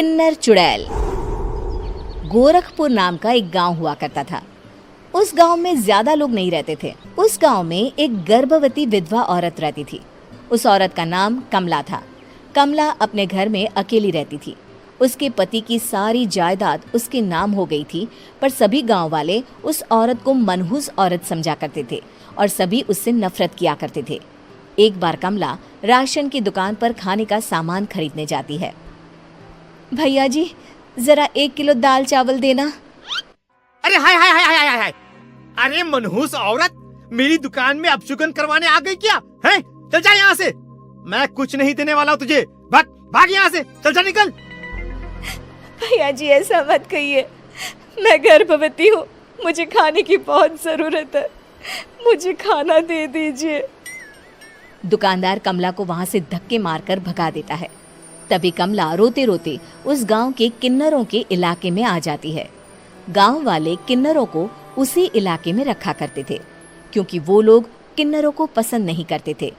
किन्नर चुड़ैल। गोरखपुर नाम का एक गांव हुआ करता था। उस गांव में ज्यादा लोग नहीं रहते थे। उस गांव में एक गर्भवती विधवा औरत रहती थी। उस औरत का नाम कमला था। कमला अपने घर में अकेली रहती थी। उसके पति की सारी जायदाद उसके नाम हो गई थी, पर सभी गांव वाले उस औरत को मनहूस औरत समझा करते थे और सभी उससे नफरत किया करते थे। एक बार कमला राशन की दुकान पर खाने का सामान खरीदने जाती है। भैया जी, जरा 1 किलो दाल चावल देना। अरे हाय हाय हाय हाय हाय! अरे मनहूस औरत, मेरी दुकान में अपशुगन करवाने आ गई क्या? है? चल जा यहाँ से, मैं कुछ नहीं देने वाला हूँ तुझे। भाग भाग यहाँ से, चल जा, निकल। भैया जी, ऐसा मत कहिए, मैं गर्भवती हूँ, मुझे खाने की बहुत जरूरत है, मुझे खाना दे दीजिए। दुकानदार कमला को वहां से धक्के मारकर भगा देता है। तभी कमला रोते रोते उस गांव के किन्नरों के इलाके में आ जाती है। गांव वाले किन्नरों को उसी इलाके में रखा करते थे, क्योंकि वो लोग किन्नरों को पसंद नहीं करते थे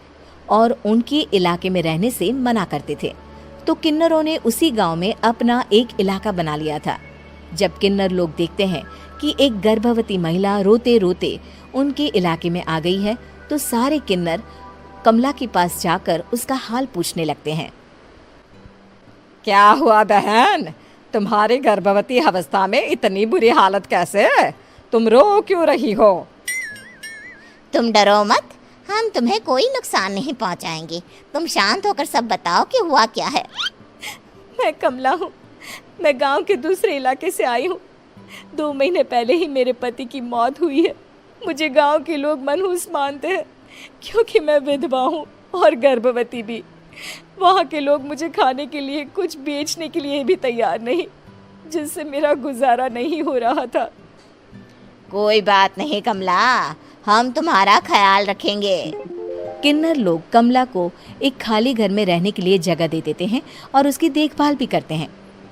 और उनके इलाके में रहने से मना करते थे। तो किन्नरों ने उसी गांव में अपना एक इलाका बना लिया था। जब किन्नर लोग देखते हैं कि एक गर्भवती महिला रोते रोते उनके इलाके में आ गई है, तो सारे किन्नर कमला के पास जाकर उसका हाल पूछने लगते हैं। क्या हुआ बहन, तुम्हारी गर्भवती अवस्था में इतनी बुरी हालत कैसे? तुम रो क्यों रही हो? तुम डरो मत, हम तुम्हें कोई नुकसान नहीं पहुंचाएंगे। तुम शांत होकर सब बताओ कि हुआ क्या है। मैं कमला हूँ, मैं गांव के दूसरे इलाके से आई हूँ। 2 महीने पहले ही मेरे पति की मौत हुई है। मुझे गांव के लोग मनहूस मानते हैं, क्योंकि मैं विधवा हूँ और गर्भवती भी। वहाँ के लोग मुझे खाने के लिए कुछ बेचने के लिए भी तैयार नहीं, जिससे मेरा गुजारा नहीं हो रहा था। कोई बात नहीं कमला, हम तुम्हारा ख्याल रखेंगे। किन्नर लोग कमला को एक खाली घर में रहने के लिए जगह दे देते हैं और उसकी देखभाल भी करते हैं।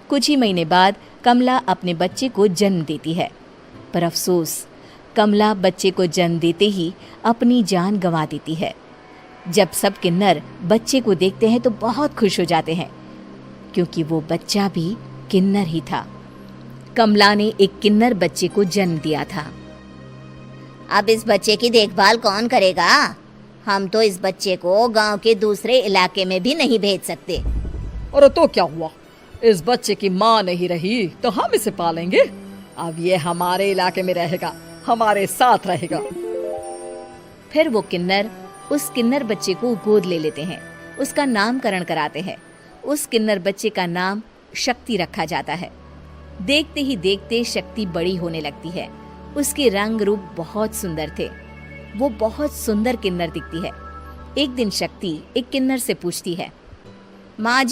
कुछ ही महीने बाद कमला अपने बच्चे को जन्म देती है, पर अफसोस, कमला बच्चे को जन्म देते ही अपनी जान गंवा देती है। जब सब किन्नर बच्चे को देखते हैं तो बहुत खुश हो जाते हैं, क्योंकि वो बच्चा भी किन्नर ही था। कमला ने एक किन्नर बच्चे को जन्म दिया था। अब इस बच्चे की देखभाल कौन करेगा? हम तो इस बच्चे को गांव के दूसरे इलाके में भी नहीं भेज सकते। और तो क्या हुआ, इस बच्चे की माँ नहीं रही तो हम इसे पालेंगे। अब ये हमारे इलाके में रहेगा, हमारे साथ रहेगा। फिर वो किन्नर उस किन्नर बच्चे को गोद ले लेते हैं, उसका नामकरण कराते हैं। उस किन्नर बच्चे का नाम शक्ति रखा जाता है। देखते ही देखते शक्ति बड़ी होने लगती है। उसके रंग रूप बहुत सुंदर थे। वो बहुत सुंदर किन्नर दिखती है। एक दिन शक्ति एक किन्नर से पूछती है, माँ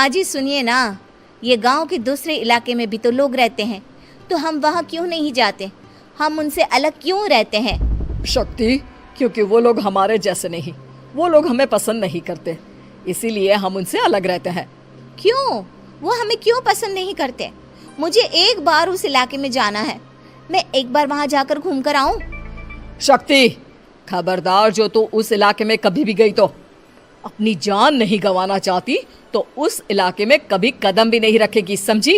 जी सुनिए ना, ये गांव के दूसरे इलाके में भी तो लोग रहते हैं, तो हम वहाँ क्यों नहीं जाते? हम उनसे अलग क्यों रहते हैं? शक्ति, क्योंकि वो लोग हमारे जैसे नहीं, वो लोग हमें पसंद नहीं करते, इसीलिए हम उनसे अलग रहते हैं। क्यों? वो हमें क्यों पसंद नहीं करते? मुझे एक बार उस इलाके में जाना है, मैं एक बार वहाँ जाकर घूम कर आऊं। शक्ति, खबरदार, जो तू उस इलाके में कभी भी गई तो अपनी जान नहीं गंवाना चाहती तो उस इलाके में कभी कदम भी नहीं रखेगी, समझी?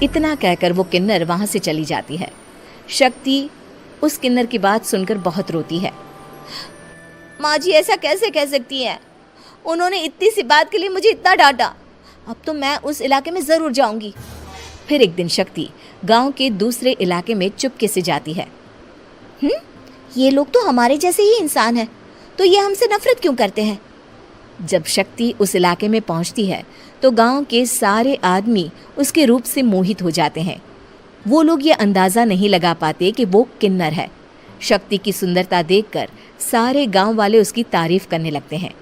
इतना कहकर वो किन्नर वहां से चली जाती है। शक्ति उस किन्नर की बात सुनकर बहुत रोती है। माँ जी, ऐसा कैसे कह सकती है? उन्होंने इतनी सी बात के लिए मुझे इतना डांटा। अब तो मैं उस इलाके में जरूर जाऊंगी। फिर एक दिन शक्ति गांव के दूसरे इलाके में चुपके से जाती है। ये लोग तो हमारे जैसे ही इंसान हैं, तो ये हमसे नफरत क्यों करते हैं? जब शक्ति उस इलाके में पहुंचती है तो गांव के सारे आदमी उसके रूप से मोहित हो जाते हैं। वो लोग ये अंदाजा नहीं लगा पाते कि वो किन्नर है। शक्ति की सुंदरता देखकर सारे गांव वाले उसकी तारीफ करने लगते हैं।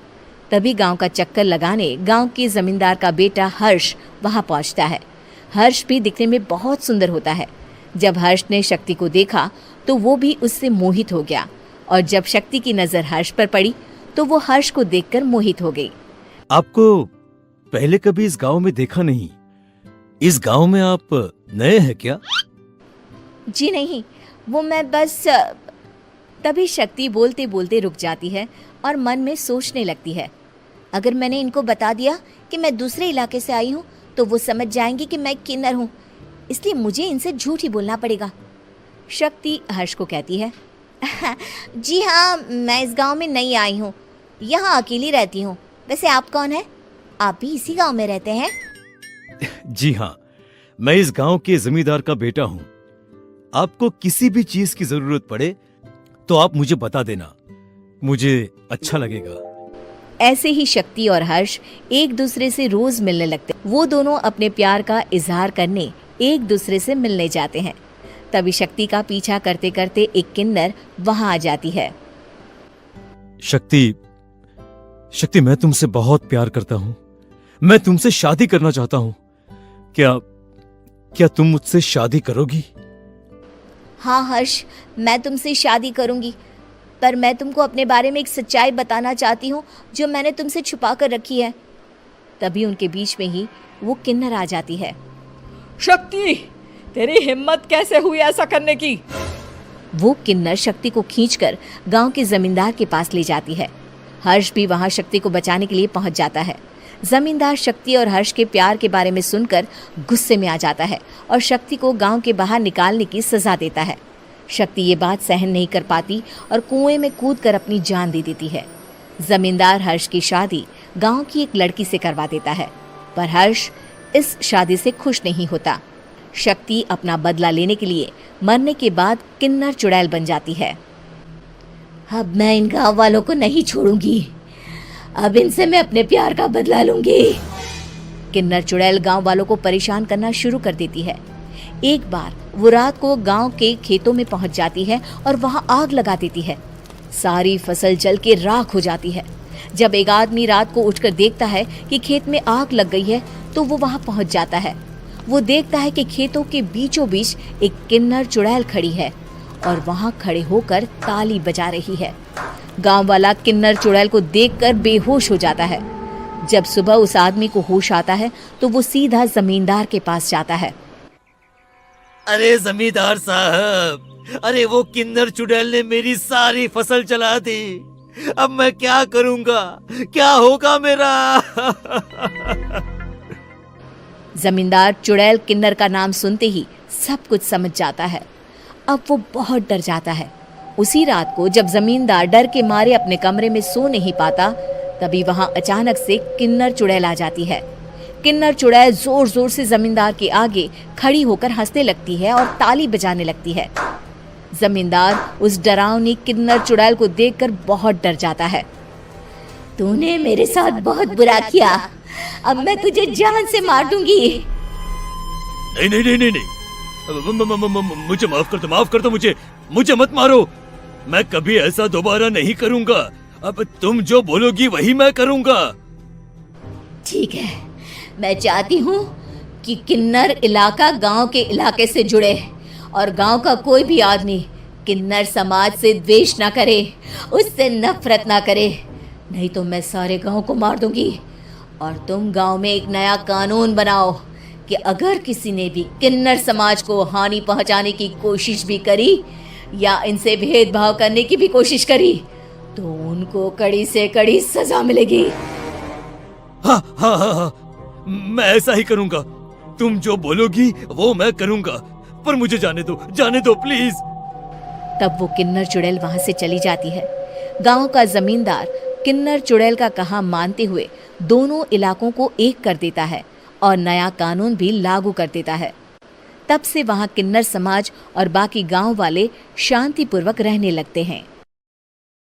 तभी गांव का चक्कर लगाने गांव के जमींदार का बेटा हर्ष वहां पहुंचता है। हर्ष भी दिखने में बहुत सुंदर होता है। जब हर्ष ने शक्ति को देखा तो वो भी उससे मोहित हो गया, और जब शक्ति की नजर हर्ष पर पड़ी तो वो हर्ष को देखकर मोहित हो गई। आपको पहले कभी इस गांव में देखा नहीं। इस गांव में आप नए हैं क्या? जी नहीं, वो मैं बस। तभी शक्ति बोलते बोलते रुक जाती है और मन में सोचने लगती है, अगर मैंने इनको बता दिया कि मैं दूसरे इलाके से आई हूँ तो वो समझ जाएंगे कि मैं किन्नर हूँ, इसलिए मुझे इनसे झूठ ही बोलना पड़ेगा। शक्ति हर्ष को कहती है, जी हाँ, मैं इस गांव में नई आई हूँ, यहाँ अकेली रहती हूँ। वैसे आप कौन है? आप भी इसी गांव में रहते हैं? जी हाँ, मैं इस गांव के जमींदार का बेटा हूँ। आपको किसी भी चीज की जरूरत पड़े तो आप मुझे बता देना, मुझे अच्छा लगेगा। ऐसे ही शक्ति और हर्ष एक दूसरे से रोज मिलने लगते। वो दोनों अपने प्यार का इजहार करने एक दूसरे से मिलने जाते हैं। तभी शक्ति का पीछा करते करते एक किन्नर वहां आ जाती है। शक्ति, शक्ति, मैं तुमसे बहुत प्यार करता हूँ। मैं तुमसे शादी करना चाहता हूँ। क्या तुम मुझसे शादी करोगी? हाँ हर्ष, मैं तुमसे शादी करूंगी, पर मैं तुमको अपने बारे में एक सच्चाई बताना चाहती हूँ जो मैंने तुमसे छुपा कर रखी है। तभी उनके बीच में ही वो किन्नर आ जाती है। शक्ति, तेरी हिम्मत कैसे हुई ऐसा करने की? वो किन्नर शक्ति को खींचकर गांव के जमींदार के पास ले जाती है। हर्ष भी वहां शक्ति को बचाने के लिए पहुंच जाता है। जमींदार शक्ति और हर्ष के प्यार के बारे में सुनकर गुस्से में आ जाता है और शक्ति को गांव के बाहर निकालने की सजा देता है। शक्ति ये बात सहन नहीं कर पाती और कुएं में कूदकर अपनी जान दे देती है। जमींदार हर्ष की शादी गांव की एक लड़की से करवा देता है, पर हर्ष इस शादी से खुश नहीं होता। शक्ति अपना बदला लेने के लिए मरने के बाद किन्नर चुड़ैल बन जाती है। अब मैं इन गाँव वालों को नहीं छोड़ूंगी, अब इनसे मैं अपने प्यार का बदला लूंगी। किन्नर चुड़ैल गांव वालों को परेशान करना शुरू कर देती है। एक बार वो रात को गांव के खेतों में पहुंच जाती है और वहां आग लगा देती है। सारी फसल जल के राख हो जाती है। जब एक आदमी रात को उठकर देखता है कि खेत में आग लग गई है तो वो वहां पहुंच जाता है। वो देखता है कि खेतों के बीचों बीच एक किन्नर चुड़ैल खड़ी है और वहां खड़े होकर ताली बजा रही है। गांव वाला किन्नर चुड़ैल को देखकर बेहोश हो जाता है। जब सुबह उस आदमी को होश आता है तो वो सीधा जमींदार के पास जाता है। अरे जमींदार साहब, अरे वो किन्नर चुड़ैल ने मेरी सारी फसल चला दी। अब मैं क्या करूंगा? क्या होगा मेरा? जमींदार चुड़ैल किन्नर का नाम सुनते ही सब कुछ समझ जाता है। अब वो बहुत डर जाता है। उसी रात को जब जमींदार डर के मारे अपने कमरे में सो नहीं पाता, तभी वहां अचानक से किन्नर चुड़ैल आ जाती है। किन्नर चुड़ैल जोर जोर से जमींदार के आगे खड़ी होकर हंसने लगती है और ताली बजाने लगती है। जमींदार उस डरावनी किन्नर चुड़ैल को देखकर बहुत डर जाता है। तूने मेरे साथ बहुत बुरा किया, अब मैं तुझे जान से मार दूंगी। नहीं नहीं नहीं नहीं नहीं, मुझे माफ कर दो, मुझे मत मारो। मैं कभी ऐसा दोबारा नहीं करूंगा। अब तुम जो बोलोगी वही मैं करूंगा। ठीक है, मैं चाहती हूँ कि किन्नर इलाका गांव के इलाके से जुड़े और गांव का कोई भी आदमी किन्नर समाज से द्वेष ना करे, उससे नफरत ना करे, नहीं तो मैं सारे गांव को मार दूंगी। और तुम गांव में एक नया कानून बनाओ कि अगर किसी ने भी किन्नर समाज को हानि पहुंचाने की कोशिश भी करी या इनसे भेदभाव करने की भी कोशिश करी तो उनको कड़ी से कड़ी सजा मिलेगी। हाँ हाँ हाँ हाँ, मैं ऐसा ही करूंगा। तुम जो बोलोगी वो मैं करूंगा, पर मुझे जाने दो प्लीज। तब वो किन्नर चुड़ैल वहां से चली जाती है। गांव का जमींदार किन्नर चुड़ैल का कहा मानते हुए दोनों इलाकों को एक कर देता है और नया कानून भी लागू कर देता है। तब से वहां किन्नर समाज और बाकी गांव वाले शांतिपूर्वक रहने लगते हैं।